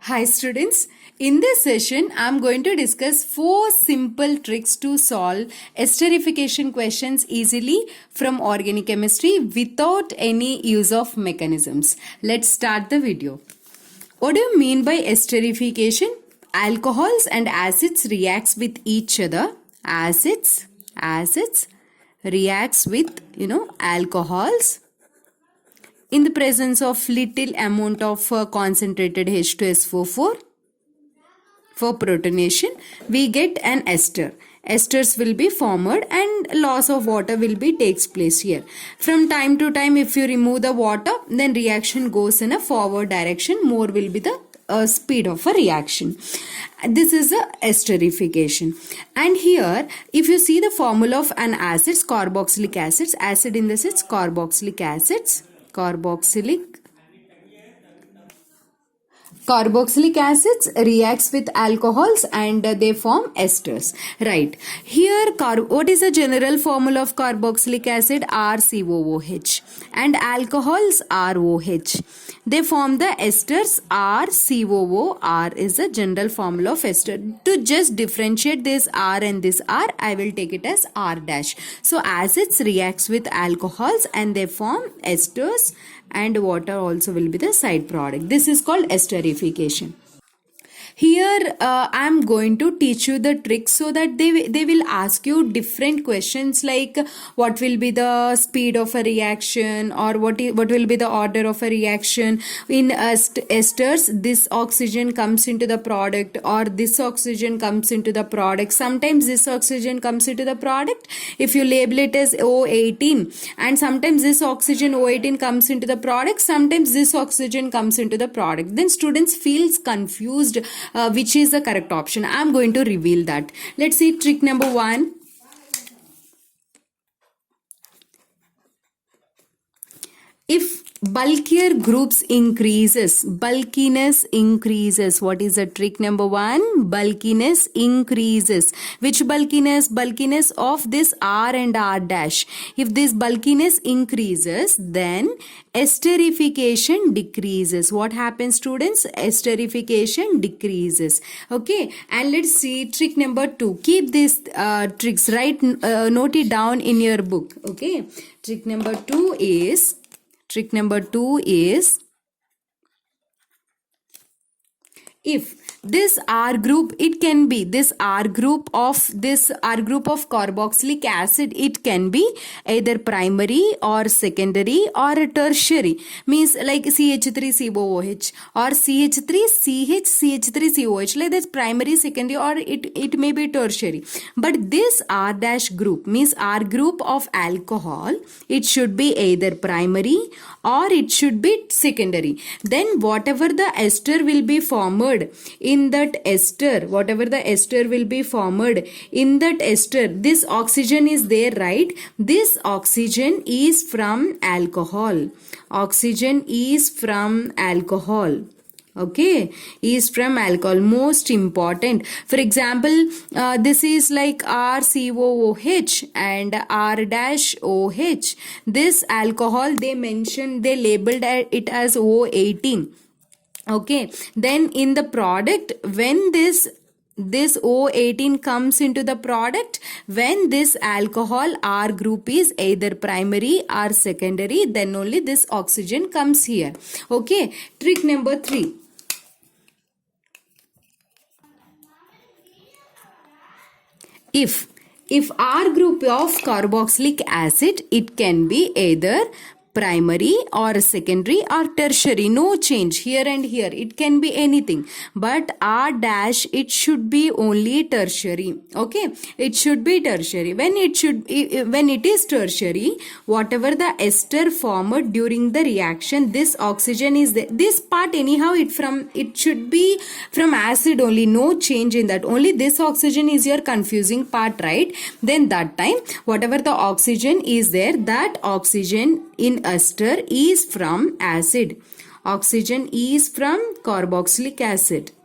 Hi students, in this session I am going to discuss 4 simple tricks to solve esterification questions easily from organic chemistry without any use of mechanisms. Let's start the video. What do you mean by esterification? Alcohols and acids reacts with each other. Acids reacts with alcohols in the presence of little amount of concentrated H2SO4. For protonation, we get an ester. Esters will be formed and loss of water will be takes place here. From time to time, if you remove the water, then reaction goes in a forward direction. More will be the speed of a reaction. This is a esterification. And here, if you see the formula of an acids, carboxylic acids, acid in the sense carboxylic acids, carboxylic acids reacts with alcohols and they form esters. Right. Here, what is the general formula of carboxylic acid? RCOOH. And alcohols ROH. They form the esters RCOO. R is the general formula of ester. To just differentiate this R and this R, I will take it as R dash. So, acids reacts with alcohols and they form esters, and water also will be the side product. This is called esterification. Here I am going to teach you the tricks so that they will ask you different questions like what will be the speed of a reaction, or what will be the order of a reaction. In esters, this oxygen comes into the product, or this oxygen comes into the product. Sometimes this oxygen comes into the product if you label it as O18, and sometimes this oxygen O18 comes into the product, sometimes this oxygen comes into the product. Then students feels confused which is the correct option. I am going to reveal that. Let's see trick number 1. If bulkier groups increases, bulkiness increases. What is the trick number 1? Bulkiness increases. Which bulkiness? Bulkiness of this R and R dash. If this bulkiness increases, then esterification decreases. What happens, students? Esterification decreases. Okay, and let's see trick number 2. Keep these tricks, right? Note it down in your book. Okay, trick number 2 is if this R group, it can be this R group of carboxylic acid, it can be either primary or secondary or tertiary. Means like CH3COOH or CH3CH3COH, like that's primary, secondary, or it may be tertiary. But this R dash group means R group of alcohol, it should be either primary or it should be secondary. Then whatever the ester will be formed in that ester, this oxygen is there, right? This oxygen is from alcohol. Okay, is from alcohol. Most important. For example, this is like RCOOH and R dash OH. This alcohol, they labeled it as O18. Okay, then in the product, when this O18 comes into the product, when this alcohol R group is either primary or secondary, then only this oxygen comes here. Okay, trick number 3. If R group of carboxylic acid, it can be either primary or secondary or tertiary. No change here and here. It can be anything. But R dash, it should be only tertiary. Okay, it should be tertiary. When it is tertiary, whatever the ester formed during the reaction, this oxygen is there. This part anyhow, it should be from acid only. No change in that. Only this oxygen is your confusing part, right? Then that time, whatever the oxygen is there, that oxygen in ester is from acid. Oxygen is from carboxylic acid.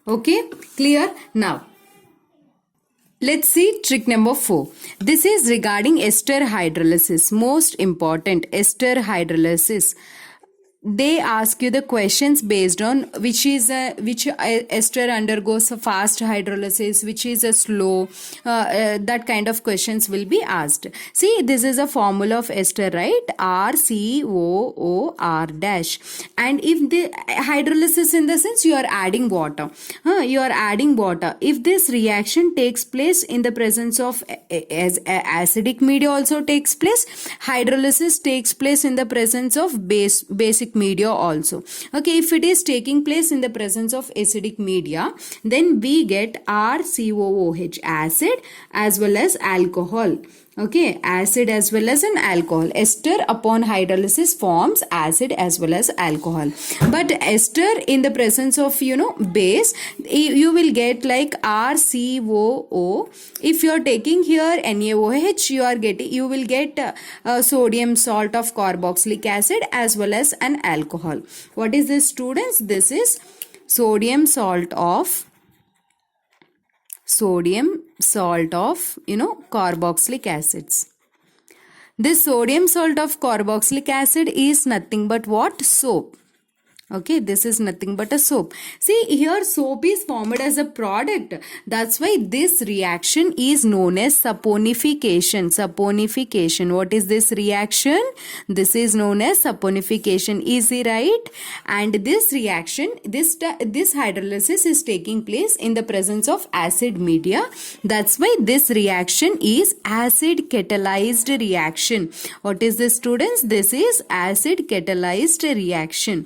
Okay, clear? Now Let's see trick number 4. This is regarding ester hydrolysis. Most important, ester hydrolysis. They ask you the questions based on which ester undergoes a fast hydrolysis, which is a slow, that kind of questions will be asked. See, this is a formula of ester, right? RCOOR dash. And if the hydrolysis, in the sense you are adding water, if this reaction takes place in the presence of acidic media also takes place, hydrolysis takes place in the presence of basic media also. Okay, if it is taking place in the presence of acidic media, then we get RCOOH, acid as well as alcohol. Okay, acid as well as an alcohol. Ester upon hydrolysis forms acid as well as alcohol. But ester in the presence of base, you will get like RCOO. If you are taking here NaOH, you will get sodium salt of carboxylic acid as well as an alcohol. What is this, students? This is sodium salt of carboxylic acids. This sodium salt of carboxylic acid is nothing but what? Soap. Okay, this is nothing but a soap. See, here soap is formed as a product. That's why this reaction is known as saponification. Saponification. What is this reaction? This is known as saponification. Easy, right? And this reaction, this hydrolysis is taking place in the presence of acid media. That's why this reaction is acid catalyzed reaction. What is this, students? This is acid catalyzed reaction.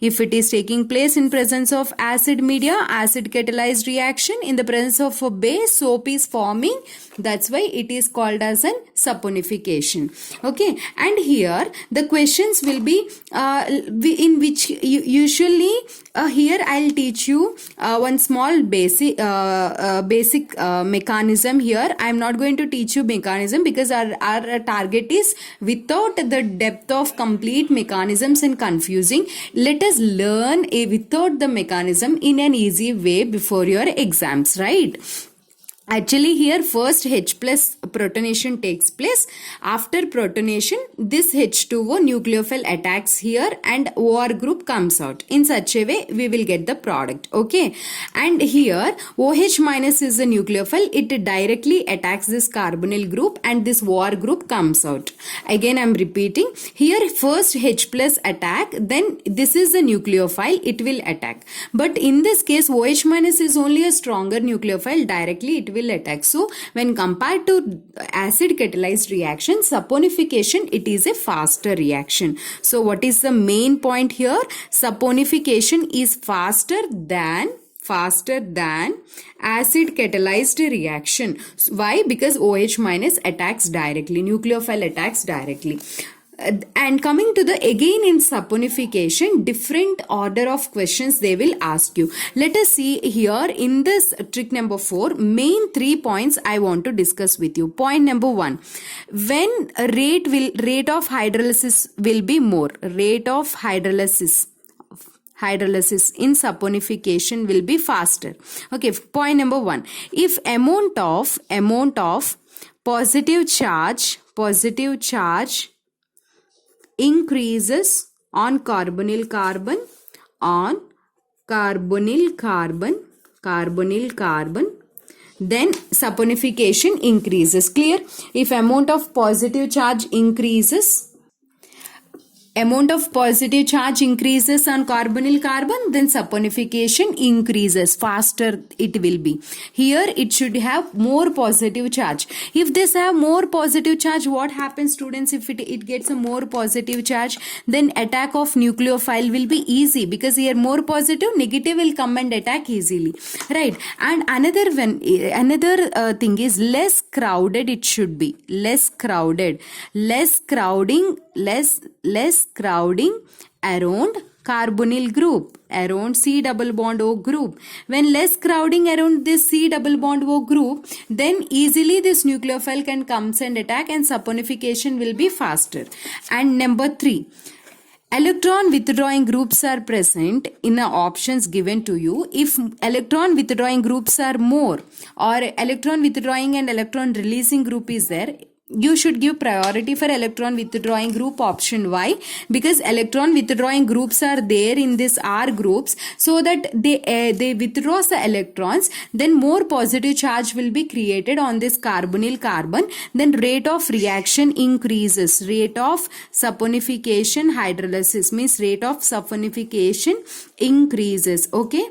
If it is taking place in presence of acid media, acid catalyzed reaction, in the presence of a base, soap is forming. That's why it is called as an saponification. Okay, and here the questions will be in which usually here I'll teach you one small basic mechanism. Here I am not going to teach you mechanism because our target is without the depth of complete mechanisms and confusing. Let us learn without the mechanism in an easy way before your exams, right? Actually, here first H plus protonation takes place. After protonation, this H2O nucleophile attacks here and OR group comes out. In such a way, we will get the product. Okay. And here OH minus is the nucleophile. It directly attacks this carbonyl group and this OR group comes out. Again, I am repeating. Here first H plus attack, then this is the nucleophile. It will attack. But in this case, OH minus is only a stronger nucleophile. Directly it will attack. So when compared to acid catalyzed reaction, saponification, it is a faster reaction. So what is the main point here? Saponification is faster than acid catalyzed reaction. Why? Because OH minus attacks directly, nucleophile attacks directly. And coming to the again in saponification, different order of questions they will ask you. Let us see here in this trick number 4, main 3 points I want to discuss with you. Point number 1, when rate of hydrolysis will be more, rate of hydrolysis in saponification will be faster. Okay, point number 1, if amount of positive charge increases on carbonyl carbon, then saponification increases. Clear? If amount of positive charge increases on carbonyl carbon, then saponification increases, faster it will be. Here it should have more positive charge. If this have more positive charge, what happens, students? If it gets a more positive charge, then attack of nucleophile will be easy, because here more positive, negative will come and attack easily, right? And another thing is less crowded it should be, less crowding around carbonyl group, around C double bond O group. When less crowding around this C double bond O group, then easily this nucleophile can come and attack and saponification will be faster. And number 3, electron withdrawing groups are present in the options given to you. If electron withdrawing groups are more, or electron withdrawing and electron releasing group is there, you should give priority for electron withdrawing group option. Why? Because electron withdrawing groups are there in this R groups, so that they withdraw the electrons, then more positive charge will be created on this carbonyl carbon, then rate of reaction increases. Rate of saponification hydrolysis means rate of saponification increases. Okay.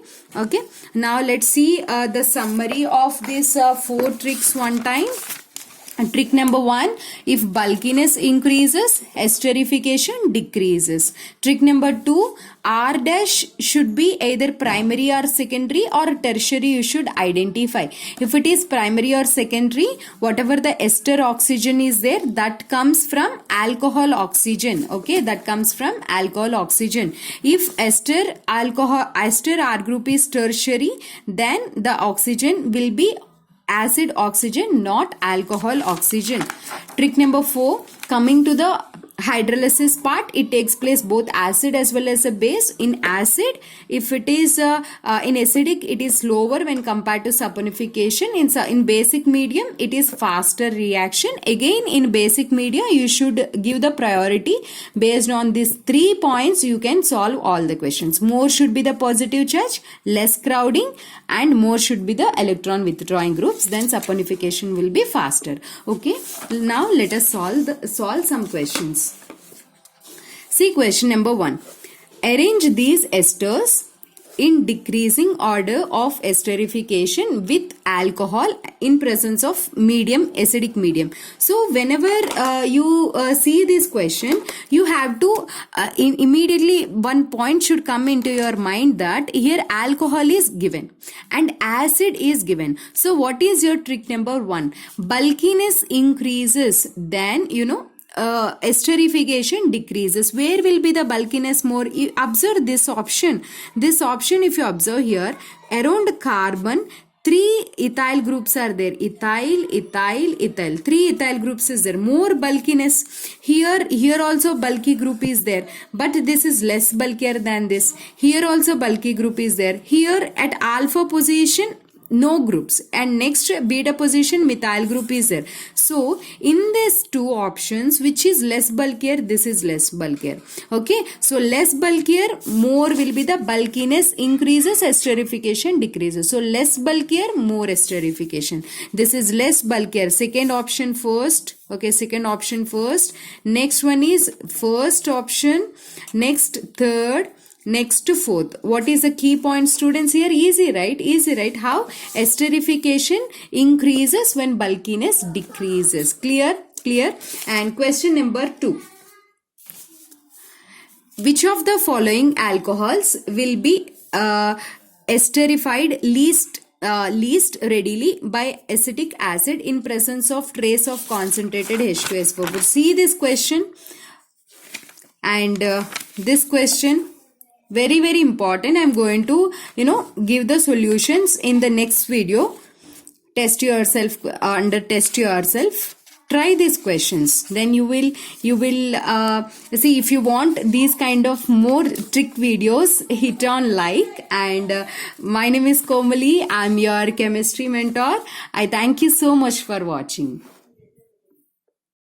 Now let's see the summary of these 4 tricks one time. Trick number 1, if bulkiness increases, esterification decreases. Trick number 2, R dash should be either primary or secondary, or tertiary you should identify. If it is primary or secondary, whatever the ester oxygen is there, that comes from alcohol oxygen. Okay, that comes from alcohol oxygen. If ester R group is tertiary, then the oxygen will be acid oxygen, not alcohol oxygen. Trick number 4, coming to the hydrolysis part, it takes place both acid as well as a base. In acid, if it is in acidic, it is slower when compared to saponification. In basic medium, it is faster reaction. Again, in basic media, you should give the priority based on these 3 points. You can solve all the questions. More should be the positive charge, less crowding, and more should be the electron withdrawing groups. Then saponification will be faster. Okay. Now let us solve some questions. See question number 1. Arrange these esters in decreasing order of esterification with alcohol in presence of medium, acidic medium. So whenever you see this question, you have to immediately one point should come into your mind, that here alcohol is given and acid is given. So what is your trick number 1? Bulkiness increases, then esterification decreases. Where will be the bulkiness more? You observe this option. This option, if you observe here, around carbon, 3 ethyl groups are there. Ethyl. 3 ethyl groups is there. More bulkiness. Here also bulky group is there. But this is less bulkier than this. Here also bulky group is there. Here at alpha position, no groups, and next beta position methyl group is there. So in these 2 options, which is less bulkier? This is less bulkier. Okay, so less bulkier, more will be the bulkiness increases, esterification decreases. So less bulkier, more esterification. This is less bulkier. Second option first. Okay, second option first. Next one is first option. Next third. Next to fourth. What is the key point, students, here? Easy, right? Easy, right? How? Esterification increases when bulkiness decreases. Clear? And question number 2. Which of the following alcohols will be esterified least readily by acetic acid in presence of trace of concentrated H2SO4? See this question, and this question, very, very important. I'm going to, give the solutions in the next video. Test yourself, test yourself. Try these questions. Then you will see. If you want these kind of more trick videos, hit on like. And my name is Komali. I'm your chemistry mentor. I thank you so much for watching.